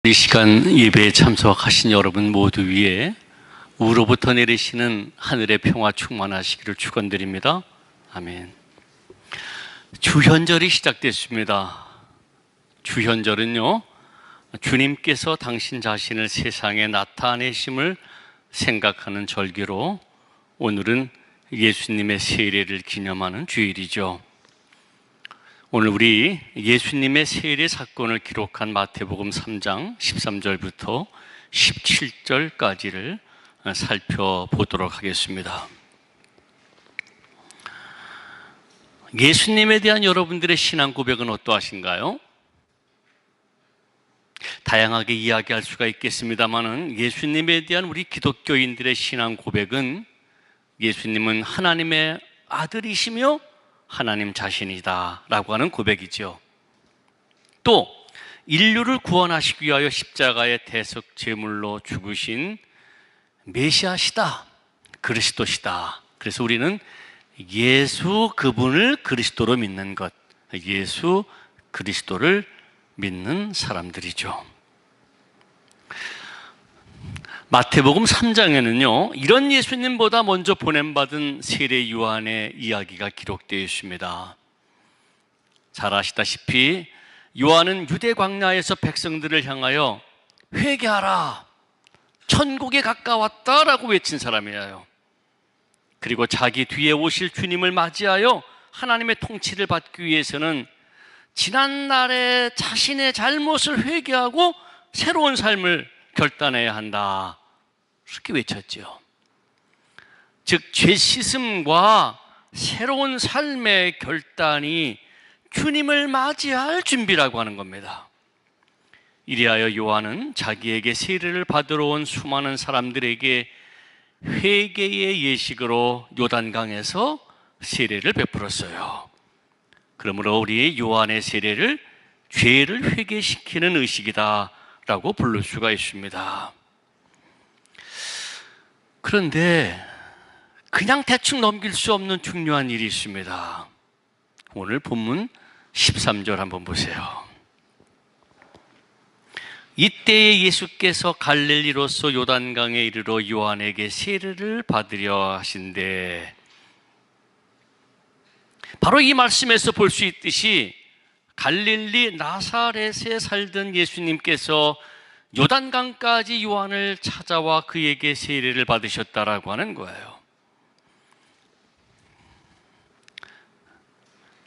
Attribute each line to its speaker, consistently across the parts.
Speaker 1: 이 시간 예배에 참석하신 여러분 모두 위에 우로부터 내리시는 하늘의 평화 충만하시기를 축원드립니다. 아멘. 주현절이 시작됐습니다. 주현절은요, 주님께서 당신 자신을 세상에 나타내심을 생각하는 절기로 오늘은 예수님의 세례를 기념하는 주일이죠. 오늘 우리 예수님의 세례 사건을 기록한 마태복음 3장 13절부터 17절까지를 살펴보도록 하겠습니다. 예수님에 대한 여러분들의 신앙 고백은 어떠하신가요? 다양하게 이야기할 수가 있겠습니다만은 예수님에 대한 우리 기독교인들의 신앙 고백은 예수님은 하나님의 아들이시며 하나님 자신이다 라고 하는 고백이죠. 또 인류를 구원하시기 위하여 십자가의 대속 제물로 죽으신 메시아시다, 그리스도시다. 그래서 우리는 예수 그분을 그리스도로 믿는 것, 예수 그리스도를 믿는 사람들이죠. 마태복음 3장에는요, 이런 예수님보다 먼저 보냄받은 세례 요한의 이야기가 기록되어 있습니다. 잘 아시다시피 요한은 유대 광야에서 백성들을 향하여 회개하라, 천국에 가까웠다라고 외친 사람이에요. 그리고 자기 뒤에 오실 주님을 맞이하여 하나님의 통치를 받기 위해서는 지난날의 자신의 잘못을 회개하고 새로운 삶을 결단해야 한다, 그렇게 외쳤죠. 즉 죄 씻음과 새로운 삶의 결단이 주님을 맞이할 준비라고 하는 겁니다. 이리하여 요한은 자기에게 세례를 받으러 온 수많은 사람들에게 회개의 예식으로 요단강에서 세례를 베풀었어요. 그러므로 우리 요한의 세례를 죄를 회개시키는 의식이다 라고 부를 수가 있습니다. 그런데 그냥 대충 넘길 수 없는 중요한 일이 있습니다. 오늘 본문 13절 한번 보세요. 이때에 예수께서 갈릴리로서 요단강에 이르러 요한에게 세례를 받으려 하신대. 바로 이 말씀에서 볼 수 있듯이 갈릴리 나사렛에 살던 예수님께서 요단강까지 요한을 찾아와 그에게 세례를 받으셨다라고 하는 거예요.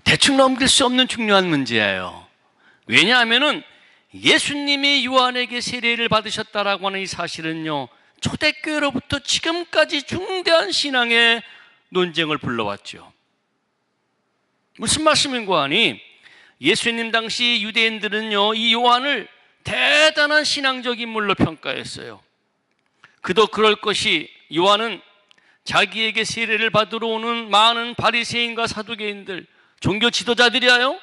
Speaker 1: 대충 넘길 수 없는 중요한 문제예요. 왜냐하면은 예수님이 요한에게 세례를 받으셨다라고 하는 이 사실은요, 초대교회로부터 지금까지 중대한 신앙의 논쟁을 불러왔죠. 무슨 말씀인고 하니, 예수님 당시 유대인들은요, 이 요한을 대단한 신앙적 인물로 평가했어요. 그도 그럴 것이, 요한은 자기에게 세례를 받으러 오는 많은 바리새인과 사두개인들, 종교 지도자들이에요.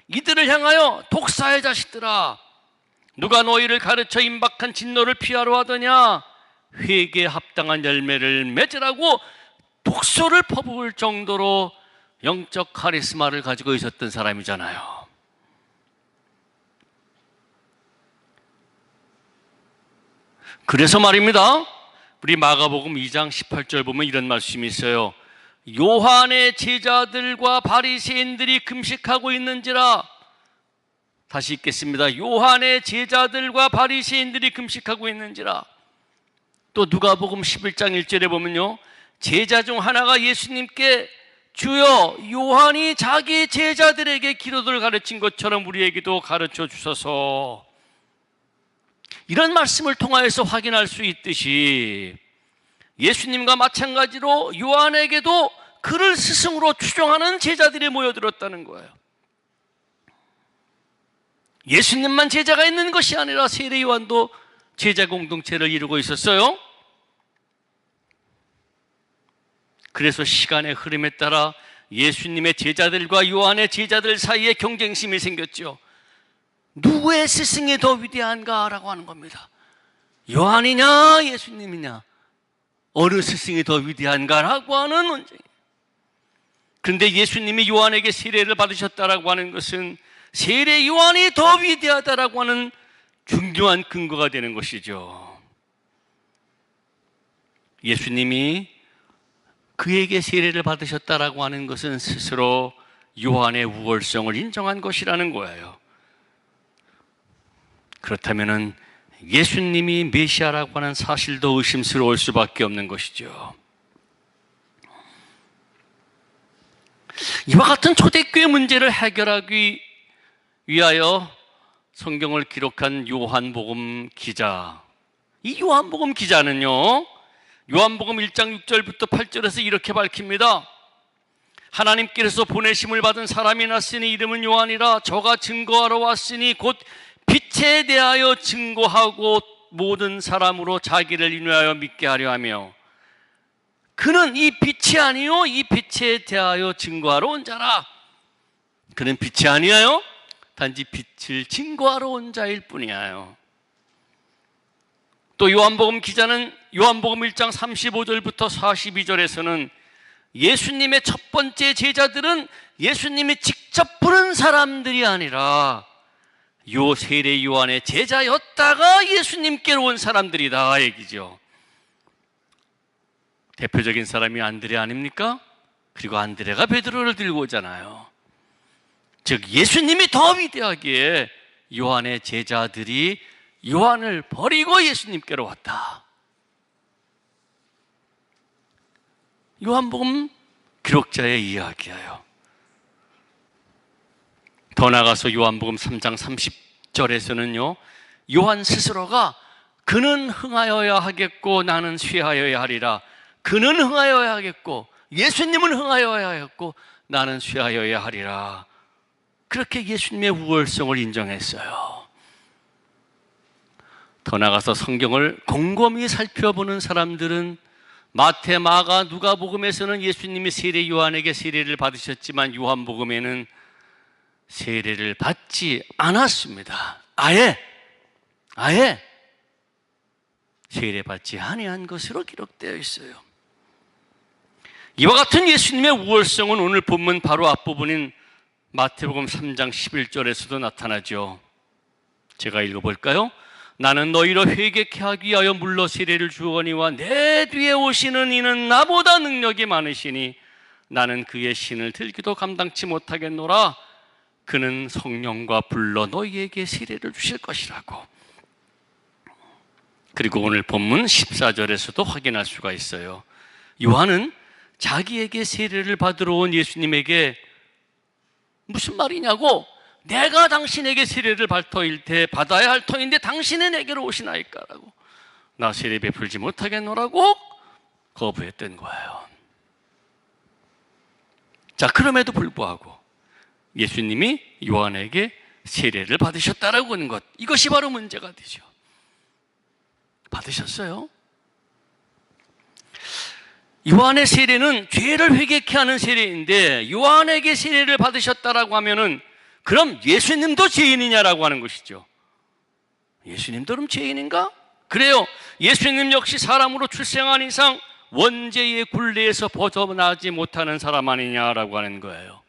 Speaker 1: 이들을 향하여 독사의 자식들아, 누가 너희를 가르쳐 임박한 진노를 피하러 하더냐, 회개에 합당한 열매를 맺으라고 독소를 퍼부을 정도로 영적 카리스마를 가지고 있었던 사람이잖아요. 그래서 말입니다, 우리 마가복음 2장 18절 보면 이런 말씀이 있어요. 요한의 제자들과 바리새인들이 금식하고 있는지라. 다시 읽겠습니다. 요한의 제자들과 바리새인들이 금식하고 있는지라. 또 누가복음 11장 1절에 보면요, 제자 중 하나가 예수님께 주여, 요한이 자기 제자들에게 기도를 가르친 것처럼 우리에게도 가르쳐 주소서. 이런 말씀을 통하여서 확인할 수 있듯이 예수님과 마찬가지로 요한에게도 그를 스승으로 추종하는 제자들이 모여들었다는 거예요. 예수님만 제자가 있는 것이 아니라 세례 요한도 제자 공동체를 이루고 있었어요. 그래서 시간의 흐름에 따라 예수님의 제자들과 요한의 제자들 사이에 경쟁심이 생겼죠. 누구의 스승이 더 위대한가 라고 하는 겁니다. 요한이냐 예수님이냐, 어느 스승이 더 위대한가 라고 하는 논쟁. 그런데 예수님이 요한에게 세례를 받으셨다라고 하는 것은 세례 요한이 더 위대하다라고 하는 중요한 근거가 되는 것이죠. 예수님이 그에게 세례를 받으셨다라고 하는 것은 스스로 요한의 우월성을 인정한 것이라는 거예요. 그렇다면 예수님이 메시아라고 하는 사실도 의심스러울 수밖에 없는 것이죠. 이와 같은 초대교회 문제를 해결하기 위하여 성경을 기록한 요한복음 기자, 이 요한복음 기자는요, 요한복음 1장 6절부터 8절에서 이렇게 밝힙니다. 하나님께서 보내심을 받은 사람이 났으니 이름은 요한이라. 저가 증거하러 왔으니 곧 빛에 대하여 증거하고 모든 사람으로 자기를 인하여 믿게 하려 하며, 그는 이 빛이 아니요 이 빛에 대하여 증거하러 온 자라. 그는 빛이 아니하여 단지 빛을 증거하러 온 자일 뿐이에요. 또 요한복음 기자는 요한복음 1장 35절부터 42절에서는 예수님의 첫 번째 제자들은 예수님이 직접 부른 사람들이 아니라 요 세례 요한의 제자였다가 예수님께로 온 사람들이다 얘기죠. 대표적인 사람이 안드레 아닙니까? 그리고 안드레가 베드로를 들고 오잖아요. 즉 예수님이 더 위대하기에 요한의 제자들이 요한을 버리고 예수님께로 왔다. 요한복음 기록자의 이야기예요. 더 나아가서 요한복음 3장 30절에서는요, 요한 스스로가 그는 흥하여야 하겠고 나는 쇠하여야 하리라. 그는 흥하여야 하겠고 예수님은 흥하여야 하겠고 나는 쇠하여야 하리라. 그렇게 예수님의 우월성을 인정했어요. 더 나아가서 성경을 곰곰이 살펴보는 사람들은 마태, 마가, 누가복음에서는 예수님이 세례 요한에게 세례를 받으셨지만 요한복음에는 세례를 받지 않았습니다. 아예 세례받지 아니한 것으로 기록되어 있어요. 이와 같은 예수님의 우월성은 오늘 본문 바로 앞부분인 마태복음 3장 11절에서도 나타나죠. 제가 읽어볼까요? 나는 너희로 회개케 하기 위하여 물러 세례를 주거니와 내 뒤에 오시는 이는 나보다 능력이 많으시니 나는 그의 신을 들기도 감당치 못하겠노라. 그는 성령과 불러 너희에게 세례를 주실 것이라고. 그리고 오늘 본문 14절에서도 확인할 수가 있어요. 요한은 자기에게 세례를 받으러 온 예수님에게 무슨 말이냐고, 내가 당신에게 세례를 받아야 할 터인데 당신은 내게로 오시나이까라고, 나 세례 베풀지 못하겠노라고 거부했던 거예요. 자, 그럼에도 불구하고 예수님이 요한에게 세례를 받으셨다라고 하는 것, 이것이 바로 문제가 되죠. 받으셨어요? 요한의 세례는 죄를 회개케 하는 세례인데 요한에게 세례를 받으셨다라고 하면은 그럼 예수님도 죄인이냐라고 하는 것이죠. 예수님도 그럼 죄인인가? 그래요. 예수님 역시 사람으로 출생한 이상 원죄의 굴레에서 벗어나지 못하는 사람 아니냐라고 하는 거예요.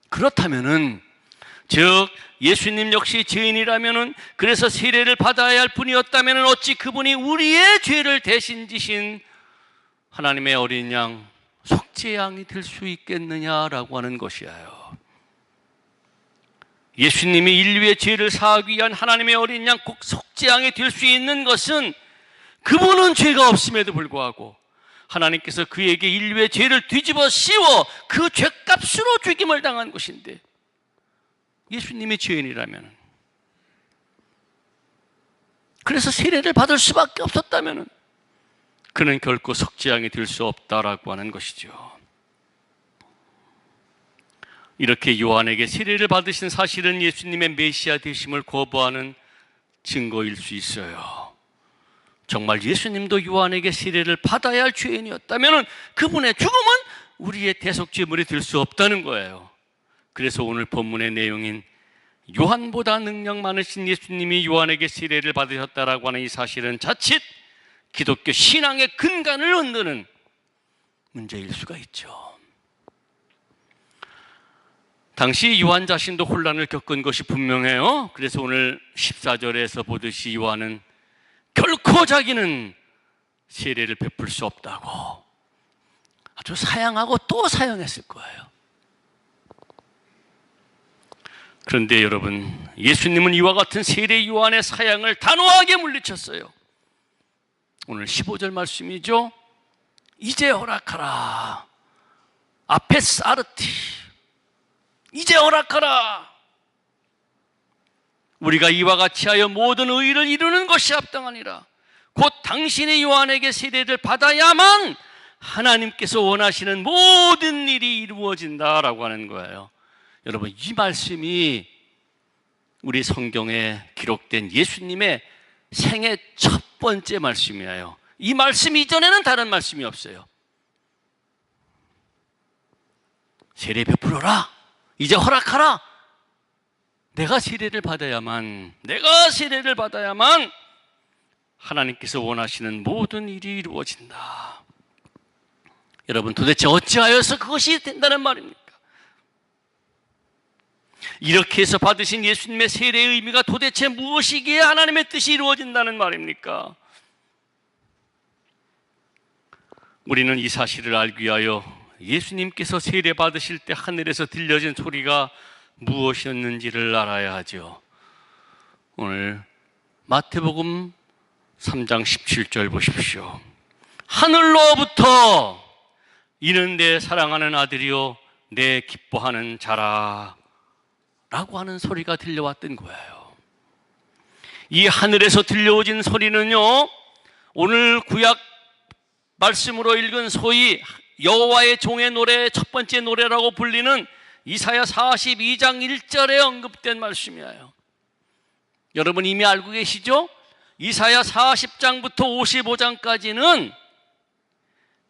Speaker 1: 그렇다면은, 즉 예수님 역시 죄인이라면은, 그래서 세례를 받아야 할 분이었다면은 어찌 그분이 우리의 죄를 대신 지신 하나님의 어린 양, 속죄 양이 될 수 있겠느냐라고 하는 것이에요. 예수님이 인류의 죄를 사하기 위한 하나님의 어린 양, 꼭 속죄 양이 될 수 있는 것은 그분은 죄가 없음에도 불구하고 하나님께서 그에게 인류의 죄를 뒤집어 씌워 그 죄값으로 죽임을 당한 것인데, 예수님이 죄인이라면, 그래서 세례를 받을 수밖에 없었다면 그는 결코 속죄양이 될 수 없다라고 하는 것이죠. 이렇게 요한에게 세례를 받으신 사실은 예수님의 메시아 되심을 거부하는 증거일 수 있어요. 정말 예수님도 요한에게 세례를 받아야 할 죄인이었다면 그분의 죽음은 우리의 대속죄물이 될 수 없다는 거예요. 그래서 오늘 본문의 내용인 요한보다 능력 많으신 예수님이 요한에게 세례를 받으셨다라고 하는 이 사실은 자칫 기독교 신앙의 근간을 흔드는 문제일 수가 있죠. 당시 요한 자신도 혼란을 겪은 것이 분명해요. 그래서 오늘 14절에서 보듯이 요한은 결코 자기는 세례를 베풀 수 없다고 아주 사양하고 또 사양했을 거예요. 그런데 여러분, 예수님은 이와 같은 세례 요한의 사양을 단호하게 물리쳤어요. 오늘 15절 말씀이죠. 이제 허락하라. 아페스 아르티. 이제 허락하라. 우리가 이와 같이 하여 모든 의를 이루는 것이 합당하니라. 곧 당신의 요한에게 세례를 받아야만 하나님께서 원하시는 모든 일이 이루어진다라고 하는 거예요. 여러분, 이 말씀이 우리 성경에 기록된 예수님의 생애 첫 번째 말씀이에요. 이 말씀 이전에는 다른 말씀이 없어요. 세례 베풀어라. 이제 허락하라. 내가 세례를 받아야만 하나님께서 원하시는 모든 일이 이루어진다. 여러분, 도대체 어찌하여서 그것이 된다는 말입니까? 이렇게 해서 받으신 예수님의 세례의 의미가 도대체 무엇이기에 하나님의 뜻이 이루어진다는 말입니까? 우리는 이 사실을 알기 위하여 예수님께서 세례 받으실 때 하늘에서 들려진 소리가 무엇이었는지를 알아야 하죠. 오늘 마태복음 3장 17절 보십시오. 하늘로부터 이는 내 사랑하는 아들이요 내 기뻐하는 자라 라고 하는 소리가 들려왔던 거예요. 이 하늘에서 들려오진 소리는요, 오늘 구약 말씀으로 읽은 소위 여호와의 종의 노래의 첫 번째 노래라고 불리는 이사야 42장 1절에 언급된 말씀이에요. 여러분 이미 알고 계시죠? 이사야 40장부터 55장까지는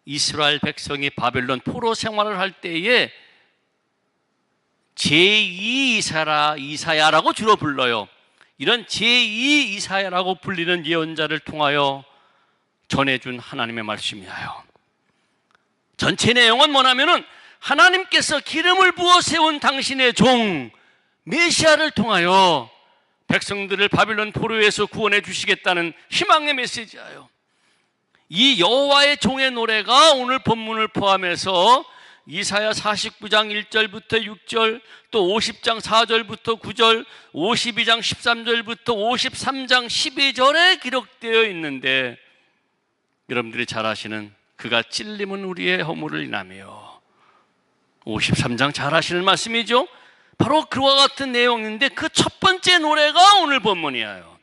Speaker 1: 이스라엘 백성이 바벨론 포로 생활을 할 때에 제2 이사야라고 주로 불러요. 이런 제2 이사야라고 불리는 예언자를 통하여 전해준 하나님의 말씀이에요. 전체 내용은 뭐냐면은 하나님께서 기름을 부어 세운 당신의 종 메시아를 통하여 백성들을 바빌론 포로에서 구원해 주시겠다는 희망의 메시지예요. 이 여호와의 종의 노래가 오늘 본문을 포함해서 이사야 49장 1절부터 6절, 또 50장 4절부터 9절, 52장 13절부터 53장 12절에 기록되어 있는데, 여러분들이 잘 아시는 그가 찔림은 우리의 허물을 인하며, 53장 잘 아시는 말씀이죠. 바로 그와 같은 내용인데 그 첫 번째 노래가 오늘 본문이에요.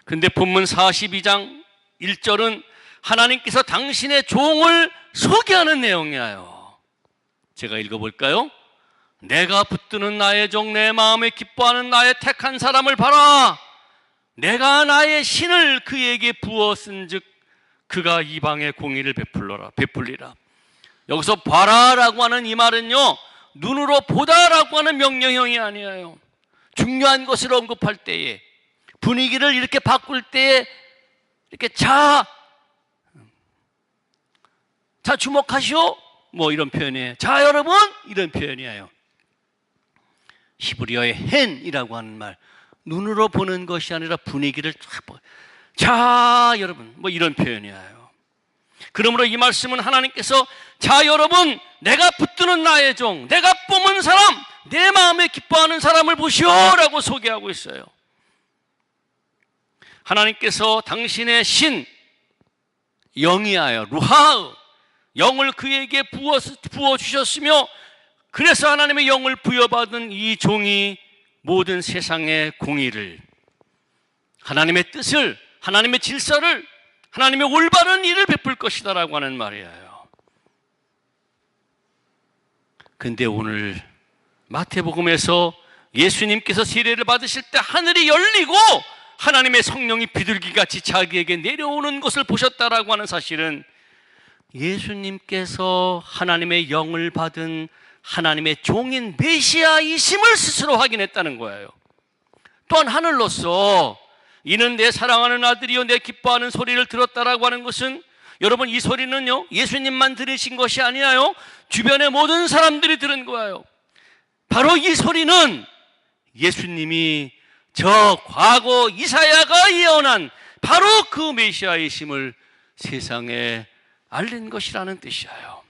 Speaker 1: 근데 본문 42장 1절은 하나님께서 당신의 종을 소개하는 내용이에요. 제가 읽어볼까요? 내가 붙드는 나의 종, 내 마음에 기뻐하는 나의 택한 사람을 봐라. 내가 나의 신을 그에게 부었은즉 그가 이방의 공의를 베풀리라. 여기서 봐라라고 하는 이 말은요, 눈으로 보다라고 하는 명령형이 아니에요. 중요한 것을 언급할 때에, 분위기를 이렇게 바꿀 때에 이렇게 자 주목하시오, 뭐 이런 표현이에요. 자 여러분, 이런 표현이에요. 히브리어의 헨이라고 하는 말, 눈으로 보는 것이 아니라 분위기를 자 여러분, 뭐 이런 표현이에요. 그러므로 이 말씀은 하나님께서 자 여러분, 내가 붙드는 나의 종, 내가 뽑은 사람, 내 마음에 기뻐하는 사람을 보시오라고 소개하고 있어요. 하나님께서 당신의 신 영이하여 루하으, 영을 그에게 부어주셨으며, 그래서 하나님의 영을 부여받은 이 종이 모든 세상의 공의를, 하나님의 뜻을, 하나님의 질서를, 하나님의 올바른 일을 베풀 것이다라고 하는 말이에요. 근데 오늘 마태복음에서 예수님께서 세례를 받으실 때 하늘이 열리고 하나님의 성령이 비둘기같이 자기에게 내려오는 것을 보셨다라고 하는 사실은 예수님께서 하나님의 영을 받은 하나님의 종인 메시아이심을 스스로 확인했다는 거예요. 또한 하늘로서 이는 내 사랑하는 아들이요 내 기뻐하는 소리를 들었다라고 하는 것은 여러분, 이 소리는요, 예수님만 들으신 것이 아니라요, 주변의 모든 사람들이 들은 거예요. 바로 이 소리는 예수님이 저 과거 이사야가 예언한 바로 그 메시아이심을 세상에 알린 것이라는 뜻이에요.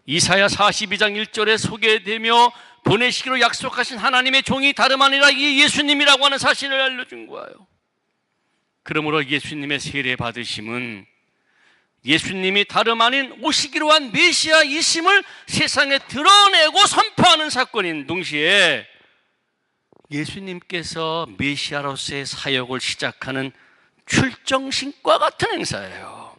Speaker 1: 이사야 42장 1절에 소개되며 보내시기로 약속하신 하나님의 종이 다름 아니라 이 예수님이라고 하는 사실을 알려준 거예요. 그러므로 예수님의 세례 받으심은 예수님이 다름 아닌 오시기로 한 메시아이심을 세상에 드러내고 선포하는 사건인 동시에 예수님께서 메시아로서의 사역을 시작하는 출정식과 같은 행사예요.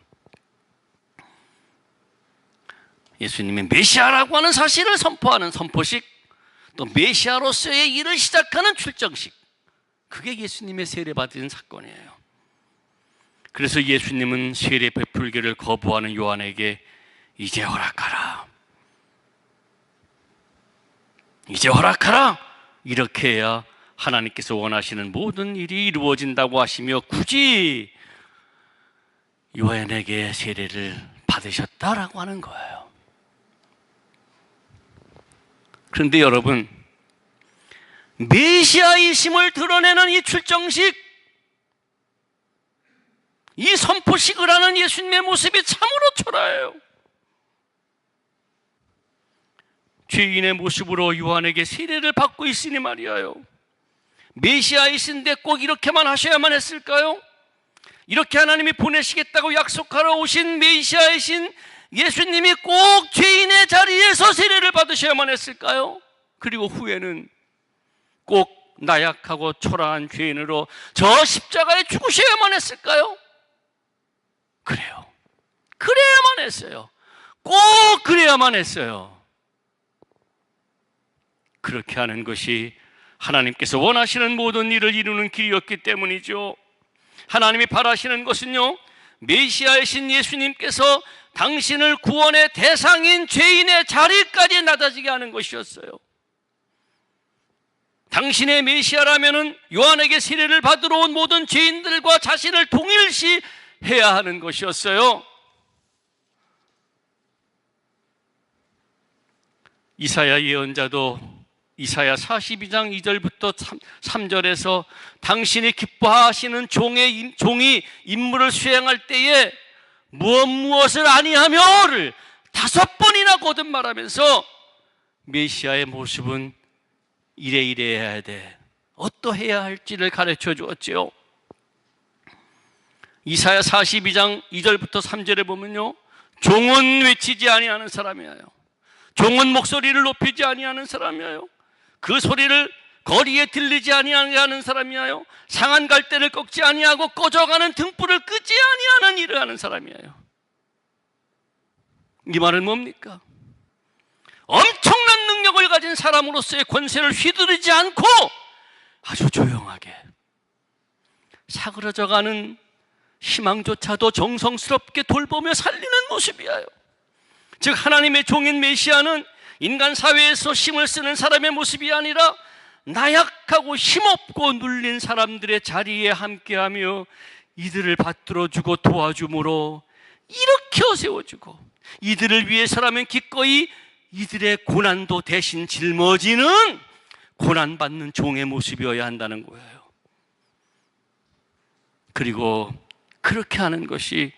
Speaker 1: 예수님이 메시아라고 하는 사실을 선포하는 선포식, 또 메시아로서의 일을 시작하는 출정식, 그게 예수님의 세례 받은 사건이에요. 그래서 예수님은 세례 베풀기를 거부하는 요한에게 이제 허락하라, 이제 허락하라, 이렇게 해야 하나님께서 원하시는 모든 일이 이루어진다고 하시며 굳이 요한에게 세례를 받으셨다라고 하는 거예요. 그런데 여러분, 메시아이심을 드러내는 이 출정식, 이 선포식을 하는 예수님의 모습이 참으로 초라해요. 죄인의 모습으로 요한에게 세례를 받고 있으니 말이에요. 메시아이신데 꼭 이렇게만 하셔야만 했을까요? 이렇게 하나님이 보내시겠다고 약속하러 오신 메시아이신 예수님이 꼭 죄인의 자리에서 세례를 받으셔야만 했을까요? 그리고 후에는 꼭 나약하고 초라한 죄인으로 저 십자가에 죽으셔야만 했을까요? 그래요. 그래야만 했어요. 꼭 그래야만 했어요. 그렇게 하는 것이 하나님께서 원하시는 모든 일을 이루는 길이었기 때문이죠. 하나님이 바라시는 것은요, 메시아이신 예수님께서 당신을 구원의 대상인 죄인의 자리까지 낮아지게 하는 것이었어요. 당신의 메시아라면은 요한에게 세례를 받으러 온 모든 죄인들과 자신을 동일시 해야 하는 것이었어요. 이사야 예언자도 이사야 42장 2절부터 3절에서 당신이 기뻐하시는 종이 임무를 수행할 때에 무엇을 아니하며를 5번이나 거듭말하면서 메시아의 모습은 이래야 돼, 어떠해야 할지를 가르쳐 주었지요. 이사야 42장 2절부터 3절에 보면요, 종은 외치지 아니하는 사람이에요. 종은 목소리를 높이지 아니하는 사람이에요. 그 소리를 거리에 들리지 아니하는 사람이에요. 상한 갈대를 꺾지 아니하고 꺼져가는 등불을 끄지 아니하는 일을 하는 사람이에요. 이 말은 뭡니까? 엄청난 능력을 가진 사람으로서의 권세를 휘두르지 않고 아주 조용하게 사그러져가는 희망조차도 정성스럽게 돌보며 살리는 모습이에요. 즉, 하나님의 종인 메시아는 인간 사회에서 힘을 쓰는 사람의 모습이 아니라 나약하고 힘없고 눌린 사람들의 자리에 함께하며 이들을 받들어주고 도와줌으로 일으켜 세워주고, 이들을 위해서라면 기꺼이 이들의 고난도 대신 짊어지는 고난받는 종의 모습이어야 한다는 거예요. 그리고 그렇게 하는 것이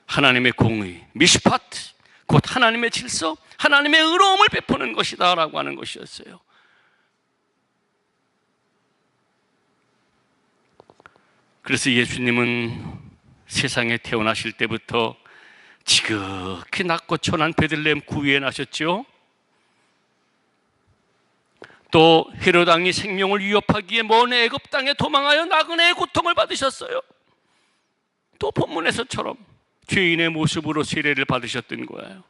Speaker 1: 하나님의 공의, 미슈파트, 곧 하나님의 질서, 하나님의 의로움을 베푸는 것이다 라고 하는 것이었어요. 그래서 예수님은 세상에 태어나실 때부터 지극히 낮고 천한 베들레헴 구유에 나셨죠. 또 헤롯 왕이 생명을 위협하기에 먼 애굽 땅에 도망하여 나그네의 고통을 받으셨어요. 또 본문에서처럼 죄인의 모습으로 세례를 받으셨던 거예요.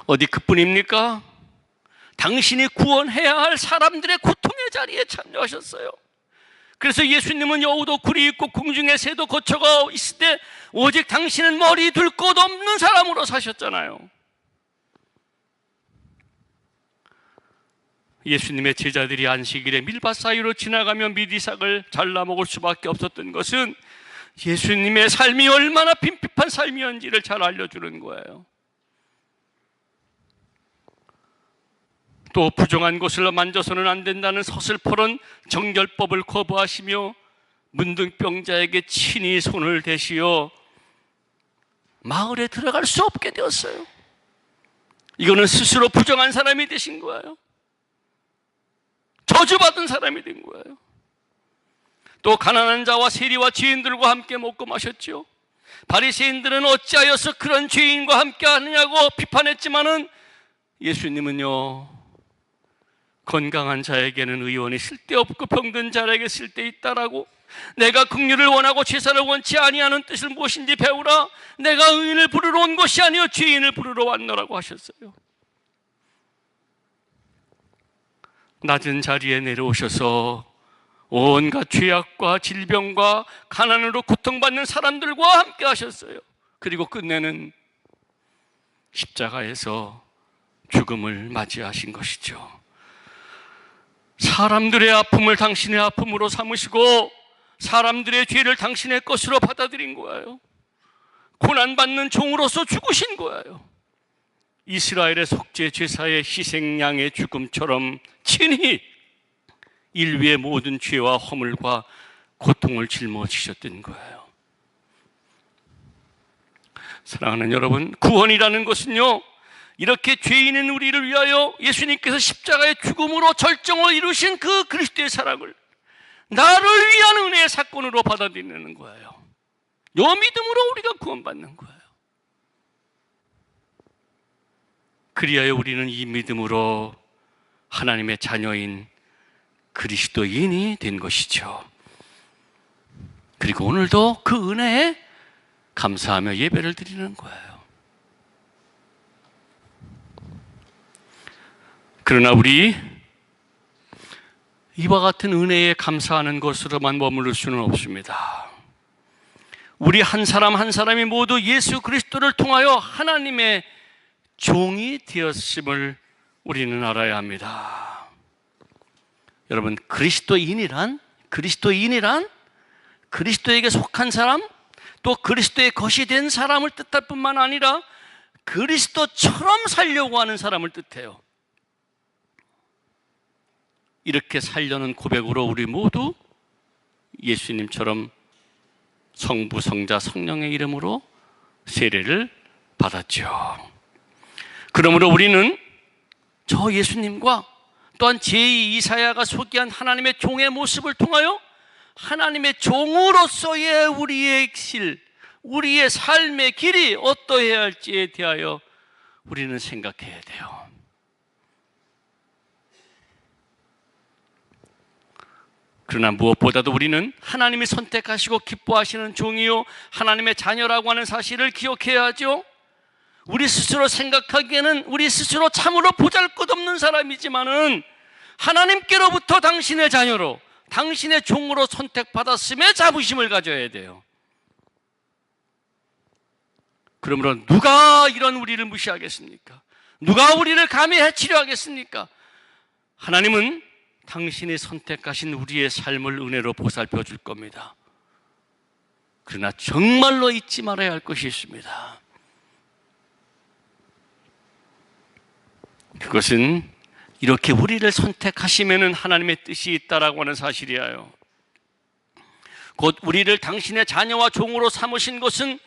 Speaker 1: 어디 그뿐입니까? 당신이 구원해야 할 사람들의 고통의 자리에 참여하셨어요. 그래서 예수님은 여우도 굴이 있고 궁중의 새도 거쳐가 있을 때 오직 당신은 머리 둘 곳 없는 사람으로 사셨잖아요. 예수님의 제자들이 안식일에 밀밭 사이로 지나가며 미리삭을 잘라 먹을 수밖에 없었던 것은 예수님의 삶이 얼마나 빈핍한 삶이었는지를 잘 알려주는 거예요. 또 부정한 것을 만져서는 안 된다는 서슬퍼런 정결법을 거부하시며 문둥병자에게 친히 손을 대시어 마을에 들어갈 수 없게 되었어요. 이거는 스스로 부정한 사람이 되신 거예요. 저주받은 사람이 된 거예요. 또 가난한 자와 세리와 죄인들과 함께 먹고 마셨죠. 바리새인들은 어찌하여서 그런 죄인과 함께 하느냐고 비판했지만은 예수님은요, 건강한 자에게는 의원이 쓸데없고 병든 자에게 쓸데있다라고, 내가 긍휼을 원하고 제사를 원치 아니하는 뜻을 무엇인지 배우라. 내가 의인을 부르러 온 것이 아니요 죄인을 부르러 왔노라고 하셨어요. 낮은 자리에 내려오셔서 온갖 죄악과 질병과 가난으로 고통받는 사람들과 함께 하셨어요. 그리고 끝내는 십자가에서 죽음을 맞이하신 것이죠. 사람들의 아픔을 당신의 아픔으로 삼으시고 사람들의 죄를 당신의 것으로 받아들인 거예요. 고난받는 종으로서 죽으신 거예요. 이스라엘의 속죄 제사의 희생양의 죽음처럼 친히 인류의 모든 죄와 허물과 고통을 짊어지셨던 거예요. 사랑하는 여러분, 구원이라는 것은요, 이렇게 죄인인 우리를 위하여 예수님께서 십자가의 죽음으로 절정을 이루신 그 그리스도의 사랑을 나를 위한 은혜의 사건으로 받아들이는 거예요. 요 믿음으로 우리가 구원받는 거예요. 그리하여 우리는 이 믿음으로 하나님의 자녀인 그리스도인이 된 것이죠. 그리고 오늘도 그 은혜에 감사하며 예배를 드리는 거예요. 그러나 우리 이와 같은 은혜에 감사하는 것으로만 머무를 수는 없습니다. 우리 한 사람 한 사람이 모두 예수 그리스도를 통하여 하나님의 종이 되었음을 우리는 알아야 합니다. 여러분, 그리스도인이란 그리스도에게 속한 사람, 또 그리스도의 것이 된 사람을 뜻할 뿐만 아니라 그리스도처럼 살려고 하는 사람을 뜻해요. 이렇게 살려는 고백으로 우리 모두 예수님처럼 성부, 성자, 성령의 이름으로 세례를 받았죠. 그러므로 우리는 저 예수님과 또한 제2 이사야가 소개한 하나님의 종의 모습을 통하여 하나님의 종으로서의 우리의 삶의 길이 어떠해야 할지에 대하여 우리는 생각해야 돼요. 그러나 무엇보다도 우리는 하나님이 선택하시고 기뻐하시는 종이요 하나님의 자녀라고 하는 사실을 기억해야 하죠. 우리 스스로 생각하기에는 우리 스스로 참으로 보잘것없는 사람이지만은 하나님께로부터 당신의 자녀로, 당신의 종으로 선택받았음에 자부심을 가져야 돼요. 그러므로 누가 이런 우리를 무시하겠습니까? 누가 우리를 감히 해치려 하겠습니까? 하나님은 당신이 선택하신 우리의 삶을 은혜로 보살펴 줄 겁니다. 그러나 정말로 잊지 말아야 할 것이 있습니다. 그것은 이렇게 우리를 선택하시면은 하나님의 뜻이 있다라고 하는 사실이에요. 곧 우리를 당신의 자녀와 종으로 삼으신 것은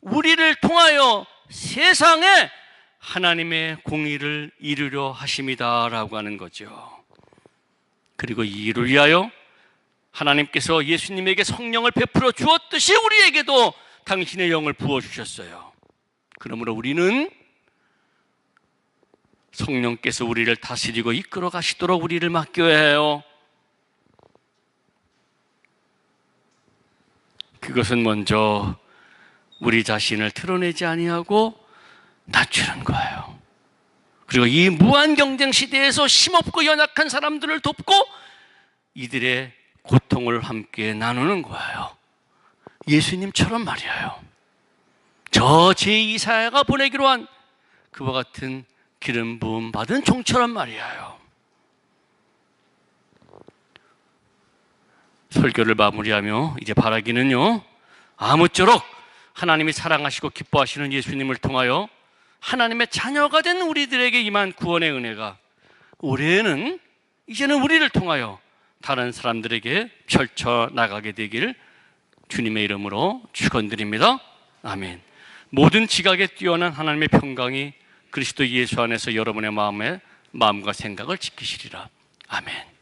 Speaker 1: 우리를 통하여 세상에 하나님의 공의를 이루려 하심이다라고 하는 거죠. 그리고 이 일을 위하여 하나님께서 예수님에게 성령을 베풀어 주었듯이 우리에게도 당신의 영을 부어주셨어요. 그러므로 우리는 성령께서 우리를 다스리고 이끌어 가시도록 우리를 맡겨야 해요. 그것은 먼저 우리 자신을 드러내지 아니하고 낮추는 거예요. 그리고 이 무한 경쟁 시대에서 힘없고 연약한 사람들을 돕고 이들의 고통을 함께 나누는 거예요. 예수님처럼 말이에요. 저 제2사야가 보내기로 한 그와 같은 기름 부음 받은 종처럼 말이에요. 설교를 마무리하며 이제 바라기는요, 아무쪼록 하나님이 사랑하시고 기뻐하시는 예수님을 통하여 하나님의 자녀가 된 우리들에게 임한 구원의 은혜가 올해에는 이제는 우리를 통하여 다른 사람들에게 펼쳐나가게 되길 주님의 이름으로 축원드립니다. 아멘. 모든 지각에 뛰어난 하나님의 평강이 그리스도 예수 안에서 여러분의 마음과 생각을 지키시리라. 아멘.